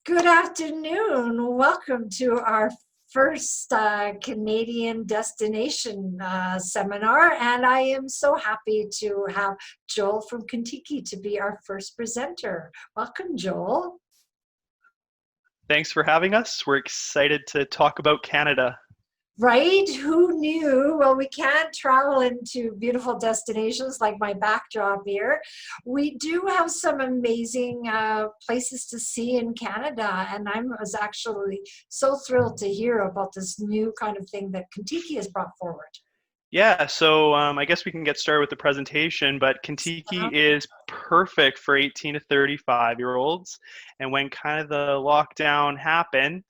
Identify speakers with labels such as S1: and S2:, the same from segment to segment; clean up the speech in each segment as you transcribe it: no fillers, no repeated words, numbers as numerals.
S1: Good afternoon. Welcome to our first Canadian destination seminar, and I am so happy to have Joel from Contiki to be our first presenter. Welcome, Joel.
S2: Thanks for having us. We're excited to talk about Canada.
S1: Right? Who knew? Well, we can't travel into beautiful destinations like my backdrop here. We do have some amazing places to see in Canada, and I was actually so thrilled to hear about this new kind of thing that Contiki has brought forward.
S2: Yeah, so I guess we can get started with the presentation, but Contiki is perfect for 18 to 35-year-olds. And when kind of the lockdown happened,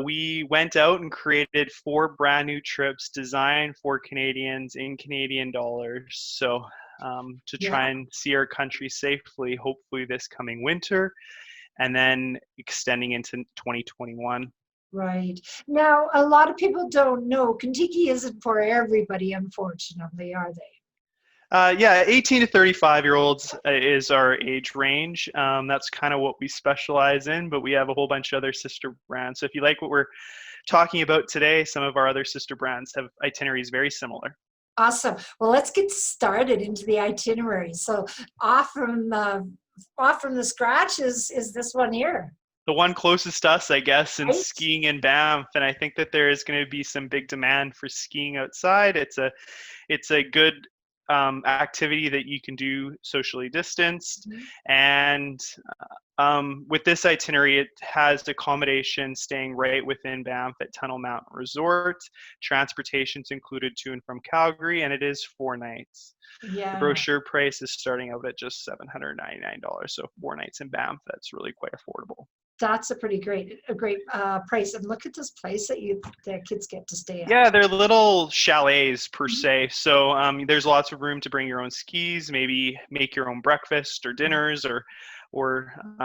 S2: we went out and created 4 brand new trips designed for Canadians in Canadian dollars. So to try and see our country safely, hopefully this coming winter, and then extending into 2021.
S1: Right. Now, a lot of people don't know, Contiki isn't for everybody, unfortunately, are they?
S2: Yeah, 18 to 35-year-olds is our age range. That's kind of what we specialize in, but we have a whole bunch of other sister brands. So if you like what we're talking about today, some of our other sister brands have itineraries very similar.
S1: Awesome. Well, let's get started into the itinerary. So off from the scratch is this one here.
S2: The one closest to us, I guess, in
S1: Right?
S2: skiing in Banff, and I think that there is going to be some big demand for skiing outside. It's a good activity that you can do socially distanced, and with this itinerary, it has accommodation staying right within Banff at Tunnel Mountain Resort. Transportation's included to and from Calgary, and it is 4 nights.
S1: Yeah.
S2: The brochure price is starting out at just $799, so 4 nights in Banff. That's really quite affordable.
S1: That's a great price. And look at this place that kids get to stay at.
S2: Yeah, they're little chalets per se. So there's lots of room to bring your own skis, maybe make your own breakfast or dinners, or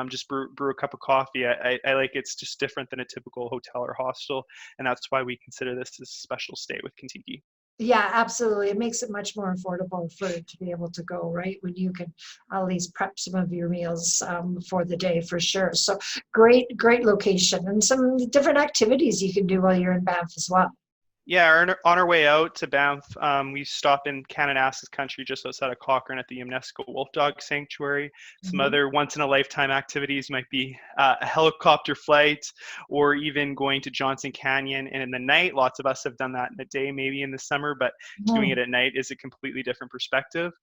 S2: just brew a cup of coffee. I like it's just different than a typical hotel or hostel, and that's why we consider this a special stay with Contiki.
S1: Yeah, absolutely. It makes it much more affordable to be able to go, right? When you can at least prep some of your meals for the day, for sure. So great location, and some different activities you can do while you're in Banff as well.
S2: Yeah, on our way out to Banff, we stop in Kananaskis country just outside of Cochrane at the UNESCO Wolf Dog Sanctuary. Some other once-in-a-lifetime activities might be a helicopter flight, or even going to Johnson Canyon. And in the night, lots of us have done that in the day, maybe in the summer, but doing it at night is a completely different perspective.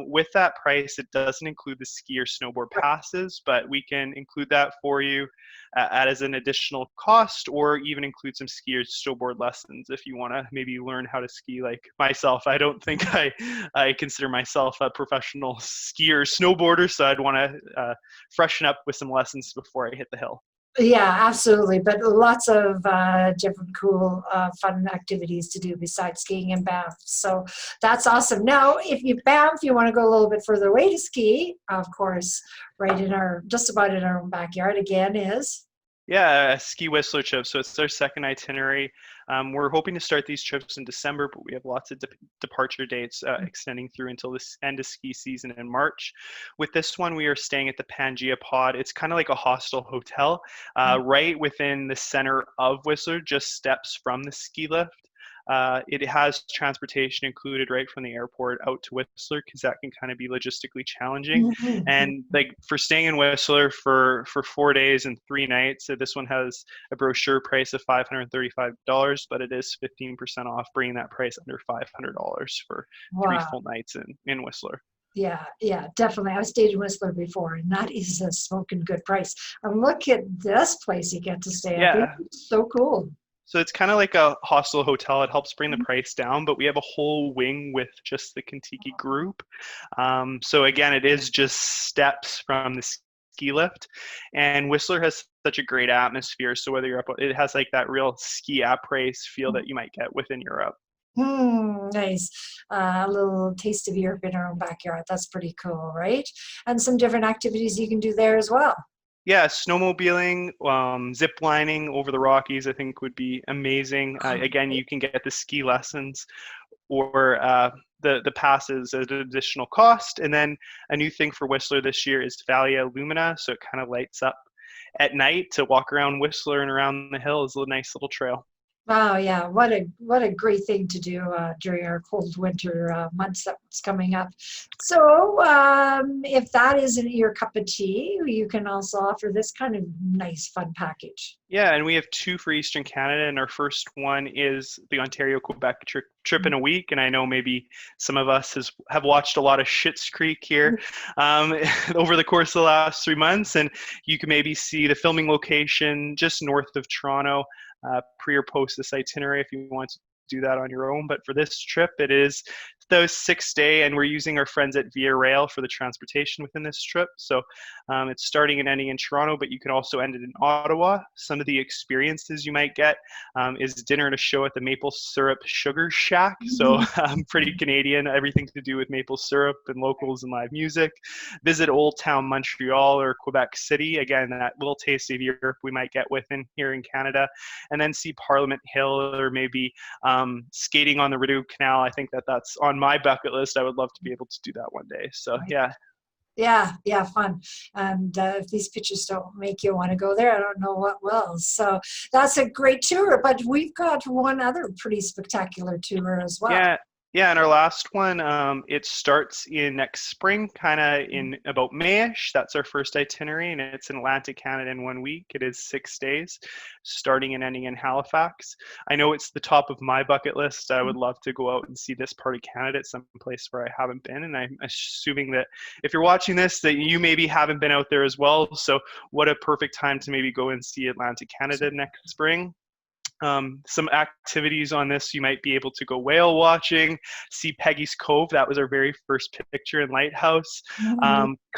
S2: With that price, it doesn't include the ski or snowboard passes, but we can include that for you as an additional cost, or even include some ski or snowboard lessons if you want to maybe learn how to ski like myself. I don't think I consider myself a professional skier or snowboarder, so I'd want to freshen up with some lessons before I hit the hill.
S1: Yeah, absolutely. But lots of different cool, fun activities to do besides skiing in Banff. So that's awesome. Now, if you want to go a little bit further away to ski, of course, just about in our own backyard again is.
S2: Yeah, ski Whistler trip. So it's our second itinerary. We're hoping to start these trips in December, but we have lots of departure dates extending through until this end of ski season in March. With this one, we are staying at the Pangea Pod. It's kind of like a hostel hotel, right within the center of Whistler, just steps from the ski lift. It has transportation included right from the airport out to Whistler, because that can kind of be logistically challenging. And like for staying in Whistler for 4 days and 3 nights, so this one has a brochure price of $535, but it is 15% off, bringing that price under $500 for 3 full nights in Whistler.
S1: Yeah, definitely. I've stayed in Whistler before, and that is a smoking good price. And look at this place you get to stay at.
S2: Yeah.
S1: It's so cool.
S2: So it's kind of like a hostel hotel. It helps bring the price down, but we have a whole wing with just the Contiki group. So again, it is just steps from the ski lift, and Whistler has such a great atmosphere. So whether you're up, it has like that real ski après feel that you might get within Europe.
S1: Nice. A little taste of Europe in our own backyard. That's pretty cool, right? And some different activities you can do there as well.
S2: Yeah, snowmobiling, zip lining over the Rockies, I think would be amazing. Again, you can get the ski lessons or the passes at an additional cost. And then a new thing for Whistler this year is Valia Lumina, so it kind of lights up at night to walk around Whistler and around the hill is a nice little trail.
S1: Oh yeah, what a great thing to do during our cold winter months that's coming up. So if that isn't your cup of tea, you can also offer this kind of nice fun package.
S2: Yeah, and we have two for Eastern Canada, and our first one is the Ontario-Quebec trip in a week. And I know maybe some of us have watched a lot of Schitt's Creek here over the course of the last 3 months, and you can maybe see the filming location just north of Toronto, pre or post this itinerary if you want to do that on your own. But for this trip, it is the 6-day, and we're using our friends at Via Rail for the transportation within this trip. So it's starting and ending in Toronto, but you can also end it in Ottawa. Some of the experiences you might get is dinner and a show at the Maple Syrup Sugar Shack. So pretty Canadian, everything to do with maple syrup and locals and live music. Visit Old Town Montreal or Quebec City. Again, that little taste of Europe we might get within here in Canada. And then see Parliament Hill, or maybe skating on the Rideau Canal. I think that's on my bucket list. I would love to be able to do that one day. So yeah.
S1: Yeah, fun. And if these pictures don't make you want to go there, I don't know what will. So that's a great tour. But we've got one other pretty spectacular tour as well.
S2: Yeah, and our last one, it starts in next spring, kind of in about May-ish. That's our first itinerary, and it's in Atlantic Canada in 1 week. It is 6 days, starting and ending in Halifax. I know it's the top of my bucket list. I would love to go out and see this part of Canada. It's some place where I haven't been, and I'm assuming that if you're watching this, that you maybe haven't been out there as well. So what a perfect time to maybe go and see Atlantic Canada next spring. Some activities on this, you might be able to go whale watching, see Peggy's Cove. That was our very first picture in Lighthouse.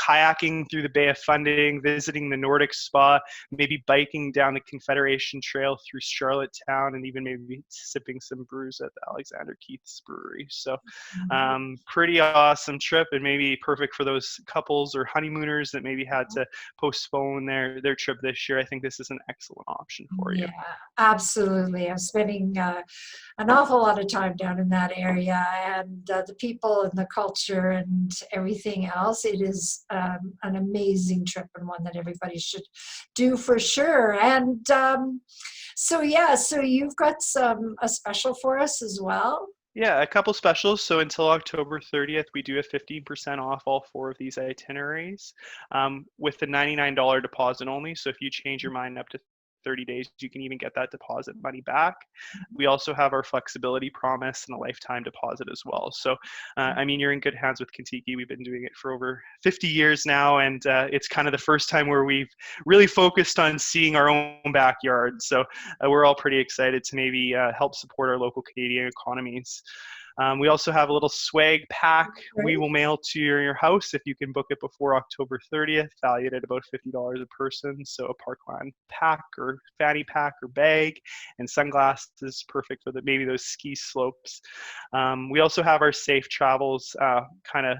S2: Kayaking through the Bay of Fundy, visiting the Nordic Spa, maybe biking down the Confederation Trail through Charlottetown, and even maybe sipping some brews at the Alexander Keith's Brewery. So pretty awesome trip, and maybe perfect for those couples or honeymooners that maybe had to postpone their trip this year. I think this is an excellent option for you.
S1: Yeah, absolutely. I'm spending an awful lot of time down in that area, and the people and the culture and everything else. It is an amazing trip, and one that everybody should do for sure. And so you've got a special for us as well.
S2: Yeah, a couple specials. So until October 30th, we do have 15% off all 4 of these itineraries with the $99 deposit only. So if you change your mind up to 30 days, you can even get that deposit money back. We also have our flexibility promise and a lifetime deposit as well. So, I mean, you're in good hands with Contiki. We've been doing it for over 50 years now, and it's kind of the first time where we've really focused on seeing our own backyard. So we're all pretty excited to maybe help support our local Canadian economies. We also have a little swag pack we will mail to your house if you can book it before October 30th, valued at about $50 a person. So a Parkland pack or fanny pack or bag, and sunglasses, perfect for maybe those ski slopes. We also have our Safe Travels kind of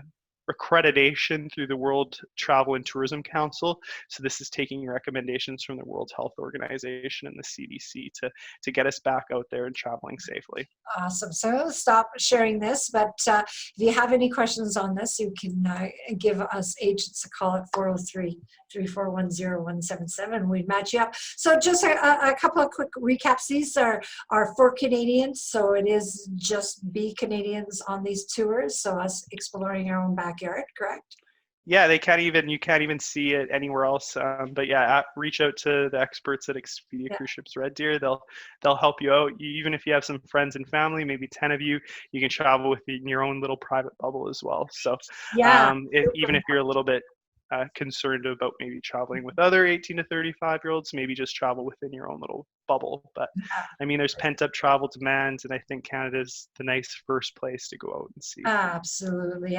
S2: accreditation through the World Travel and Tourism Council. So this is taking recommendations from the World Health Organization and the CDC to get us back out there and traveling safely.
S1: Awesome. So I'll stop sharing this, but if you have any questions on this, you can give us agents a call at 403-341-0177. We match you up. So just a couple of quick recaps. These are for Canadians, so it is just be Canadians on these tours, so us exploring our own backyard, correct?
S2: Yeah, you can't even see it anywhere else. But yeah, reach out to the experts at Expedia Cruise Ships Red Deer. They'll help you out. Even if you have some friends and family, maybe 10 of you, you can travel within your own little private bubble as well. So even if you're a little bit concerned about maybe traveling with other 18 to 35-year-olds, maybe just travel within your own little bubble. But I mean, there's pent-up travel demands, and I think Canada's the nice first place to go out and see.
S1: Absolutely.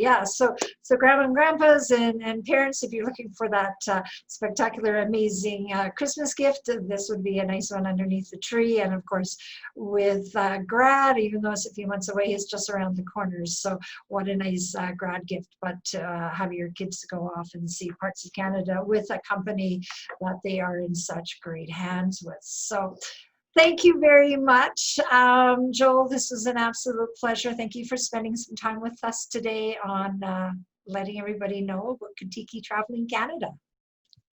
S1: Yeah. So grandma and grandpas and parents, if you're looking for that spectacular, amazing Christmas gift, this would be a nice one underneath the tree. And of course, with grad, even though it's a few months away, it's just around the corner. So what a nice grad gift, but have your kids go off and see parts of Canada with a company that they are in such great hands with. So thank you very much, Joel. This was an absolute pleasure. Thank you for spending some time with us today on letting everybody know about Contiki Traveling Canada.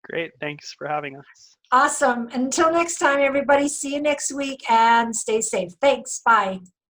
S2: Great. Thanks for having us.
S1: Awesome. Until next time, everybody, see you next week and stay safe. Thanks. Bye.